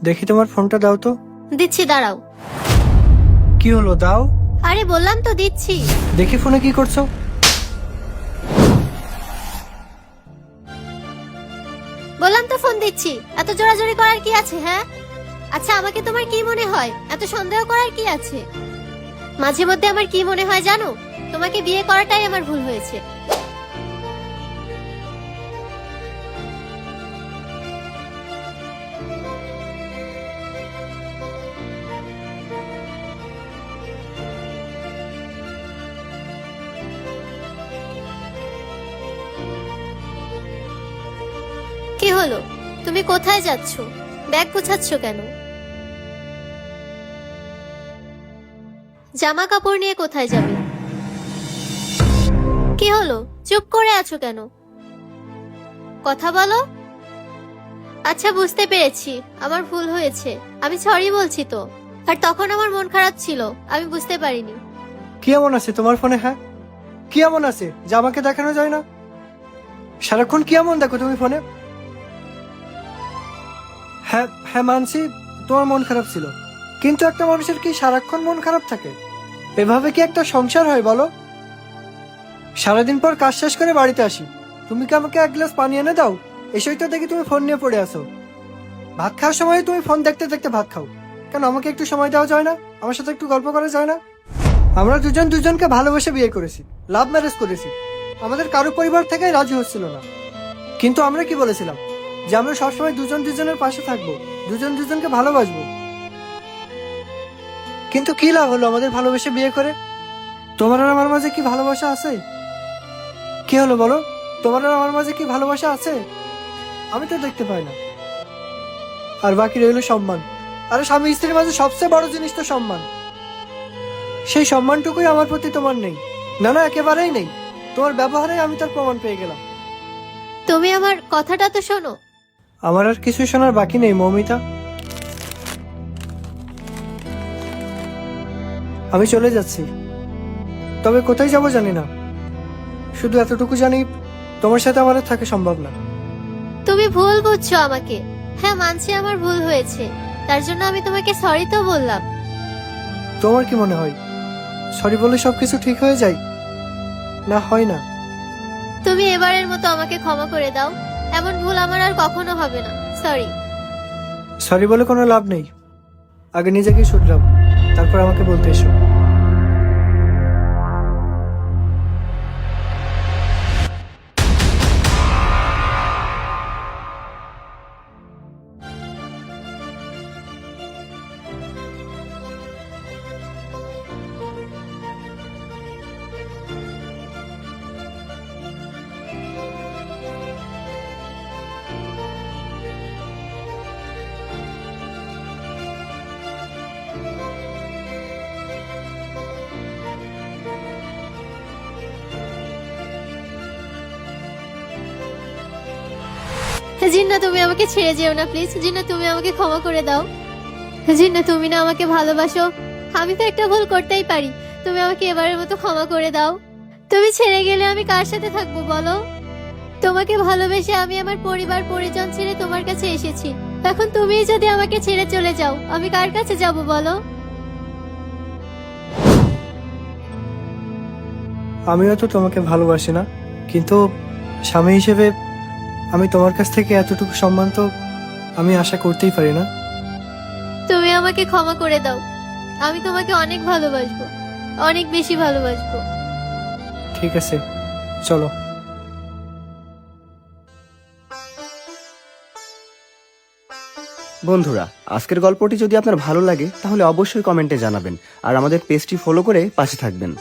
দেখি তোমার ফোনটা দাও তো। দিচ্ছি, দাঁড়াও। কি হলো, দাও। আরে বললাম তো দিচ্ছি। দেখি ফোনে কি করছো। বললাম তো ফোন দিচ্ছি, এত জোরাজোরি করার কি আছে? হ্যাঁ, আচ্ছা আমাকে তোমার কি মনে হয়? এত সন্দেহ করার কি আছে? মাঝে মধ্যে আমার কি মনে হয় জানো? তোমাকে বিয়ে করাটাই আমার ভুল হয়েছে। কি হলো, তুমি কোথায় যাচ্ছ? ব্যাগ গোছাচ্ছ কেন? জামা কাপড় নিয়ে কোথায় যাবে? কি হলো, চুপ করে আছো কেন? কথা বলো। আচ্ছা বুঝতে পেরেছি, আমার ভুল হয়েছে, আমি সরি বলছি তো। আর তখন আমার মন খারাপ ছিল, আমি বুঝতে পারিনি। কি এমন আছে তোমার ফোনে? হ্যাঁ, কি এমন আছে যা আমাকে দেখানো যায় না? সারাক্ষণ কি এমন দেখো তুমি ফোনে? হ্যাঁ হ্যাঁ, মানছি তোমার মন খারাপ ছিল, কিন্তু একটা মানুষের কি সারাক্ষণ মন খারাপ থাকে? এভাবে কি একটা সংসার হয় বলো? সারাদিন পর কাজ শেষ করে বাড়িতে আসি, তুমি কি আমাকে এক গ্লাস পানি এনে দাও? এসেই তো দেখি তুমি ফোন নিয়ে পড়ে আছো। ভাত খাওয়ার সময় তুমি ফোন দেখতে দেখতে ভাত খাও। কেন আমাকে একটু সময় দেওয়া যায় না? আমার সাথে একটু গল্প করা যায় না? আমরা দুজন দুজনকে ভালোবেসে বিয়ে করেছি, লাভ ম্যারেজ করেছি। আমাদের কারো পরিবার থেকে রাজি হচ্ছিল না, কিন্তু আমরা কি বলেছিলাম যে আমরা সবসময় দুজন দুজনের পাশে থাকবো, দুজন দুজনকে ভালোবাসবো। কিন্তু কি লাভ হলো আমাদের ভালোবেসে বিয়ে করে? তোমার আর আমার মাঝে কি ভালোবাসা আছে? কি হলো বলো, তোমার আর আমার মাঝে কি ভালোবাসা আছে? আমি তো দেখতে পাই না। আর বাকি রইল সম্মান। আরে স্বামী স্ত্রীর মাঝে সবচেয়ে বড় জিনিস তো সম্মান। সেই সম্মানটুকুই আমার প্রতি তোমার নেই। না না, একেবারেই নেই। তোমার ব্যবহারে আমি তার প্রমাণ পেয়ে গেলাম। তুমি আমার কথাটা তো শোনো। আমার আর কিছু শোনার বাকি নেই মৌমিতা। আমি চলে যাচ্ছি, তবে কোথায় যাব জানি না। শুধু এতটুকু জানি, তোমার সাথে আমার আর থাকা সম্ভব না। তুমি ভুল বুঝছো আমাকে। হ্যাঁ মানছি আমার ভুল হয়েছে, তার জন্য আমি তোমাকে সরি তো বললাম। তোমার কি মনে হয় সরি বলে সবকিছু ঠিক হয়ে যায়? না, হয় না। তুমি এবারের মতো আমাকে ক্ষমা করে দাও, এমন ভুল আমার আর কখনো হবে না। সরি। সরি বলে কোনো লাভ নেই। আগে নিজেকে শুধরাও, তারপর আমাকে বলতে এসো। জিন্না তুমি আমাকে ছেড়ে যেও না প্লিজ। জিন্না তুমি আমাকে ক্ষমা করে দাও। জিন্না তুমি না আমাকে ভালোবাসো, আমি তো একটা ভুল করতেই পারি। তুমি আমাকে এবারের মতো ক্ষমা করে দাও। তুমি ছেড়ে গেলে আমি কার সাথে থাকবো বলো? তোমাকে ভালোবেসে আমি আমার পরিবার পরিজন ছেড়ে তোমার কাছে এসেছি, এখন তুমি যদি আমাকে ছেড়ে চলে যাও আমি কার কাছে যাব বলো? আমিও তো তোমাকে ভালোবাসি না, কিন্তু স্বামী হিসেবে আমি তোমার কাছ থেকে এতটুকু সম্মান তো আমি আশা করতেই পারি না। তুমি আমাকে ক্ষমা করে দাও, আমি তোমাকে অনেক ভালোবাসবো, অনেক বেশি ভালোবাসবো। ঠিক আছে, চলো। বন্ধুরা, আজকের গল্পটি যদি আপনার ভালো লাগে তাহলে অবশ্যই কমেন্টে জানাবেন আর আমাদের পেজটি ফলো করে পাশে থাকবেন।